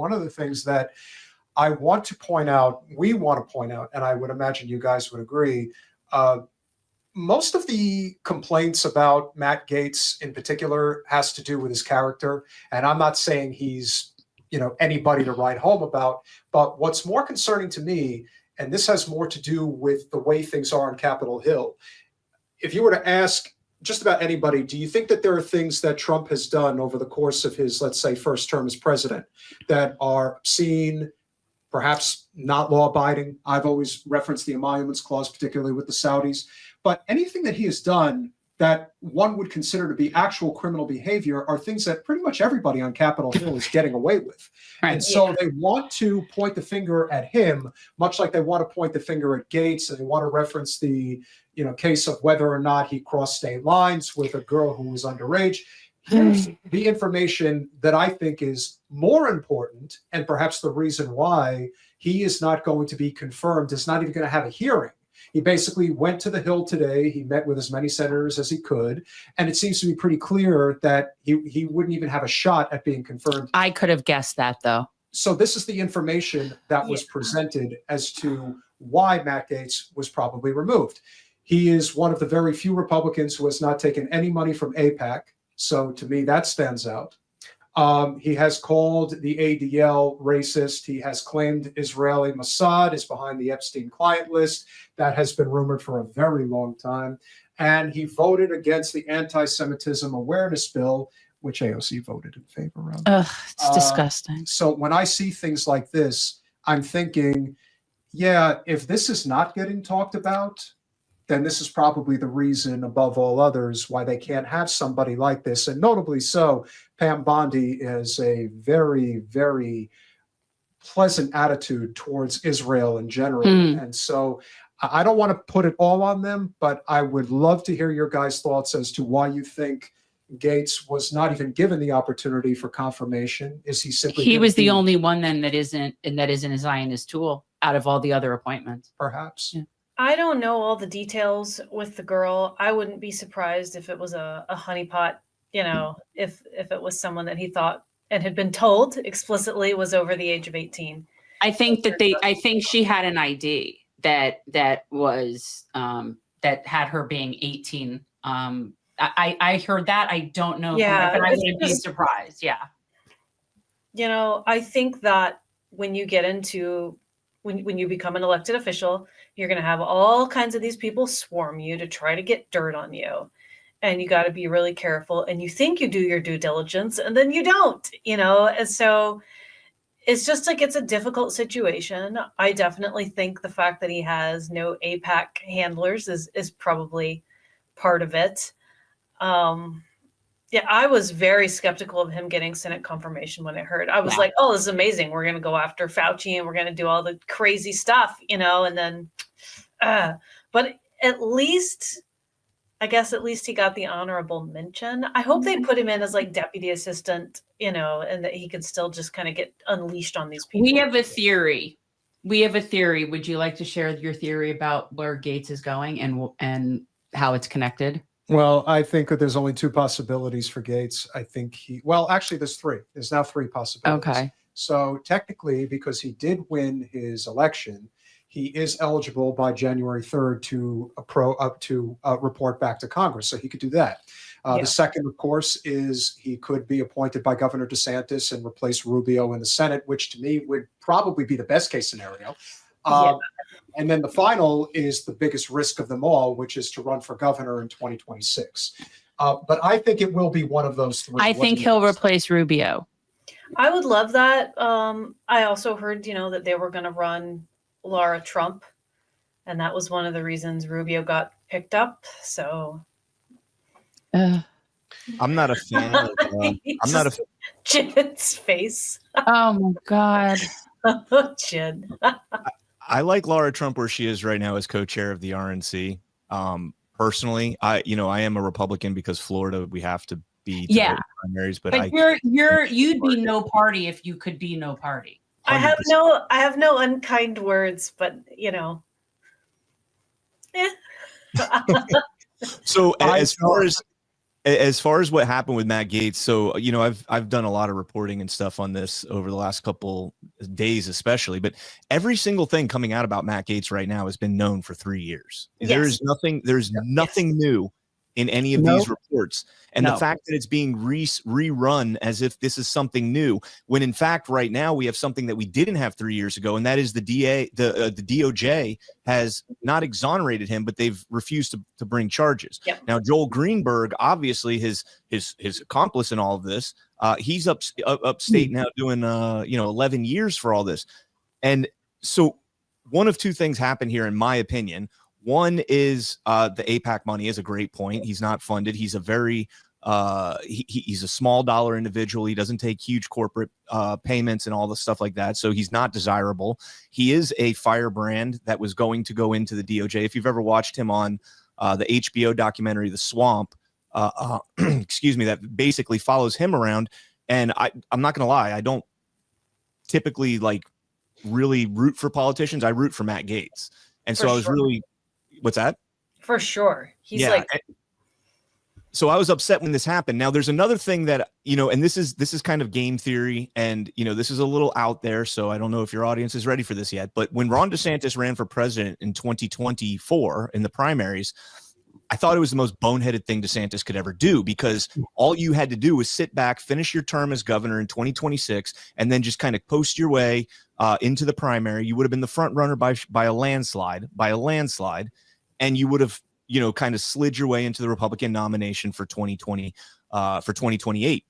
one of the things that I want to point out, we want to point out, and I would imagine you guys would agree, most of the complaints about Matt Gaetz in particular has to do with his character. And I'm not saying he's, anybody to write home about, but what's more concerning to me, and this has more to do with the way things are on Capitol Hill. If you were to ask just about anybody, do you think that there are things that Trump has done over the course of his, let's say, first term as president that are seen, perhaps not law-abiding? I've always referenced the emoluments clause, particularly with the Saudis. But anything that he has done that one would consider to be actual criminal behavior are things that pretty much everybody on Capitol Hill is getting away with. Right. And so they want to point the finger at him, much like they want to point the finger at Gaetz, and they want to reference the case of whether or not he crossed state lines with a girl who was underage. Here's the information that I think is more important, and perhaps the reason why he is not going to be confirmed, is not even going to have a hearing. He basically went to the Hill today. He met with as many senators as he could. And it seems to be pretty clear that he wouldn't even have a shot at being confirmed. I could have guessed that, though. So this is the information that was presented as to why Matt Gaetz was probably removed. He is one of the very few Republicans who has not taken any money from AIPAC. So to me, that stands out. He has called the ADL racist. He has claimed Israeli Mossad is behind the Epstein client list. That has been rumored for a very long time. And he voted against the anti-Semitism awareness bill, which AOC voted in favor of. Ugh, it's disgusting. So when I see things like this, I'm thinking, yeah, if this is not getting talked about, then this is probably the reason, above all others, why they can't have somebody like this. And notably so, Pam Bondi is a very, very pleasant attitude towards Israel in general. And so I don't want to put it all on them, but I would love to hear your guys' thoughts as to why you think Gaetz was not even given the opportunity for confirmation. Is he simply— He was the only one then that isn't a Zionist tool out of all the other appointments. Perhaps. Yeah. I don't know all the details with the girl. I wouldn't be surprised if it was a honeypot, if it was someone that he thought and had been told explicitly was over the age of 18. I think she had an ID that was that had her being 18. I heard that. I don't know. Yeah, but I wouldn't be surprised. Yeah. I think that when you get into when you become an elected official, you're going to have all kinds of these people swarm you to try to get dirt on you. And you got to be really careful. And you think you do your due diligence and then you don't, And so it's just like, it's a difficult situation. I definitely think the fact that he has no AIPAC handlers is probably part of it. Yeah, I was very skeptical of him getting Senate confirmation when I heard. I was like, oh, this is amazing. We're going to go after Fauci and we're going to do all the crazy stuff, and then, but at least he got the honorable mention. I hope they put him in as like deputy assistant, and that he could still just kind of get unleashed on these people. We have a theory. Would you like to share your theory about where Gaetz is going and how it's connected? Well, I think that there's only two possibilities for Gaetz. I think actually there's three. There's now three possibilities. Okay. So technically, because he did win his election, he is eligible by January 3rd to report back to Congress. So he could do that. The second, of course, is he could be appointed by Governor DeSantis and replace Rubio in the Senate, which to me would probably be the best case scenario. And then the final is the biggest risk of them all, which is to run for governor in 2026. But I think it will be one of those three. I think he'll replace Rubio. I would love that. I also heard, that they were going to run Laura Trump, and that was one of the reasons Rubio got picked up. So I'm not a fan of I'm not a Jen's face. Oh my God. Jen. I like Laura Trump where she is right now as co-chair of the RNC. Personally, I am a Republican because Florida, we have to be primaries, but you'd be no party if you could be no party. 100%. I have no unkind words, but So as far as as far as what happened with Matt Gaetz, so I've done a lot of reporting and stuff on this over the last couple days, especially. But every single thing coming out about Matt Gaetz right now has been known for 3 years. Yes. There's nothing new in any of these reports, and the fact that it's being rerun as if this is something new, when in fact right now we have something that we didn't have 3 years ago, and that is the DOJ has not exonerated him, but they've refused to bring charges. Yep. Now Joel Greenberg, obviously his accomplice in all of this, he's upstate now doing 11 years for all this, and so one of two things happen here, in my opinion. One is the AIPAC money is a great point. He's not funded. He's a very he's a small dollar individual. He doesn't take huge corporate payments and all the stuff like that. So he's not desirable. He is a firebrand that was going to go into the DOJ. If you've ever watched him on the HBO documentary, The Swamp, excuse me, that basically follows him around. And I'm not going to lie, I don't typically really root for politicians. I root for Matt Gaetz. And so I was really... What's that? For sure. He's so I was upset when this happened. Now there's another thing that, and this is kind of game theory, and, this is a little out there. So I don't know if your audience is ready for this yet, but when Ron DeSantis ran for president in 2024 in the primaries, I thought it was the most boneheaded thing DeSantis could ever do, because all you had to do was sit back, finish your term as governor in 2026, and then just kind of post your way into the primary. You would have been the front runner by a landslide, and you would have, kind of slid your way into the Republican nomination for 2028.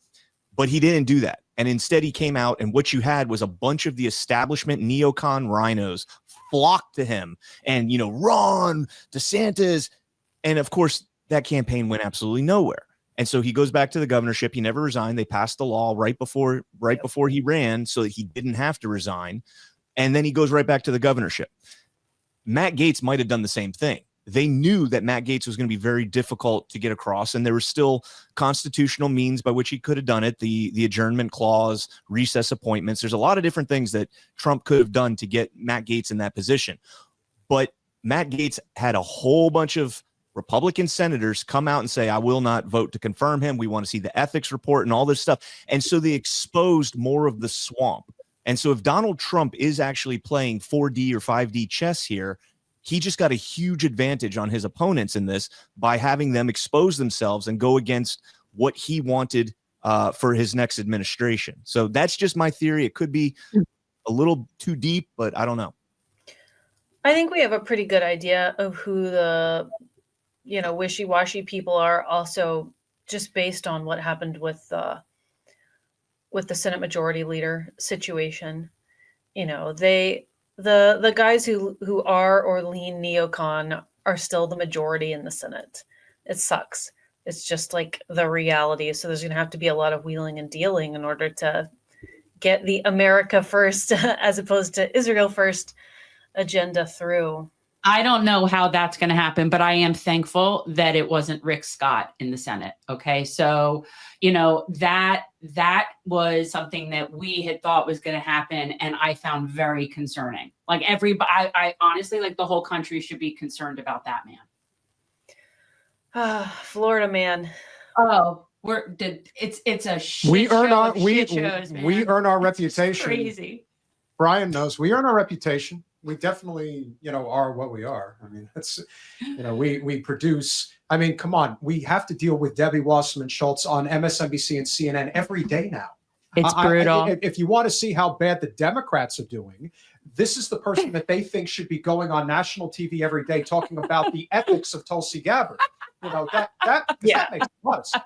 But he didn't do that. And instead he came out, and what you had was a bunch of the establishment neocon rhinos flocked to him and, Ron DeSantis. And of course that campaign went absolutely nowhere. And so he goes back to the governorship. He never resigned. They passed the law right before he ran so that he didn't have to resign. And then he goes right back to the governorship. Matt Gaetz might have done the same thing. They knew that Matt Gaetz was going to be very difficult to get across, and there were still constitutional means by which he could have done it. The adjournment clause, recess appointments. There's a lot of different things that Trump could have done to get Matt Gaetz in that position. But Matt Gaetz had a whole bunch of Republican senators come out and say, I will not vote to confirm him. We want to see the ethics report and all this stuff. And so they exposed more of the swamp. And so if Donald Trump is actually playing 4D or 5D chess here, he just got a huge advantage on his opponents in this by having them expose themselves and go against what he wanted for his next administration. So that's just my theory. It could be a little too deep, but I don't know. I think we have a pretty good idea of who the, wishy-washy people are, also just based on what happened with the Senate Majority Leader situation. The guys who are or lean neocon are still the majority in the Senate. It sucks. It's just like the reality. So there's going to have to be a lot of wheeling and dealing in order to get the America first as opposed to Israel first agenda through. I don't know how that's going to happen, but I am thankful that it wasn't Rick Scott in the Senate. Okay. So, that was something that we had thought was going to happen. And I found very concerning. Like everybody, I honestly, the whole country should be concerned about that man. Florida man. Oh, it's a shit we earn show our of shit shows, man. we earn our It's reputation. crazy. Brian knows we earn our reputation. We definitely, are what we are. I mean, that's, we produce. I mean, come on, we have to deal with Debbie Wasserman Schultz on MSNBC and CNN every day now. It's brutal. If you want to see how bad the Democrats are doing, this is the person that they think should be going on national TV every day talking about the ethics of Tulsi Gabbard. That makes a lot of sense.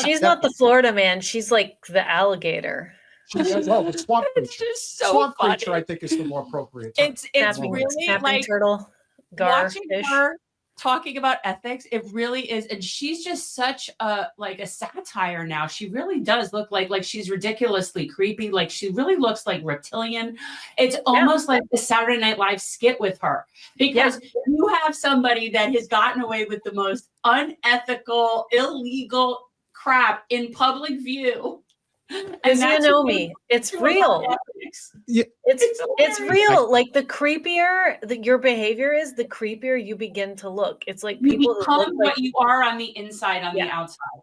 She's not the Florida man. She's like the alligator. The swamp creature. It's just so swamp funny. creature, I think, is the more appropriate term. It's Snapping really like turtle, watching fish. her talking about ethics. It really is, and she's just such a satire now. She really does look like she's ridiculously creepy. Like she really looks like reptilian. It's almost like the Saturday Night Live skit with her, because you have somebody that has gotten away with the most unethical, illegal crap in public view. Because me, it's real. Yeah. It's real. Like the creepier your behavior is, the creepier you begin to look. It's like You people who become look what you are on the inside, on the outside.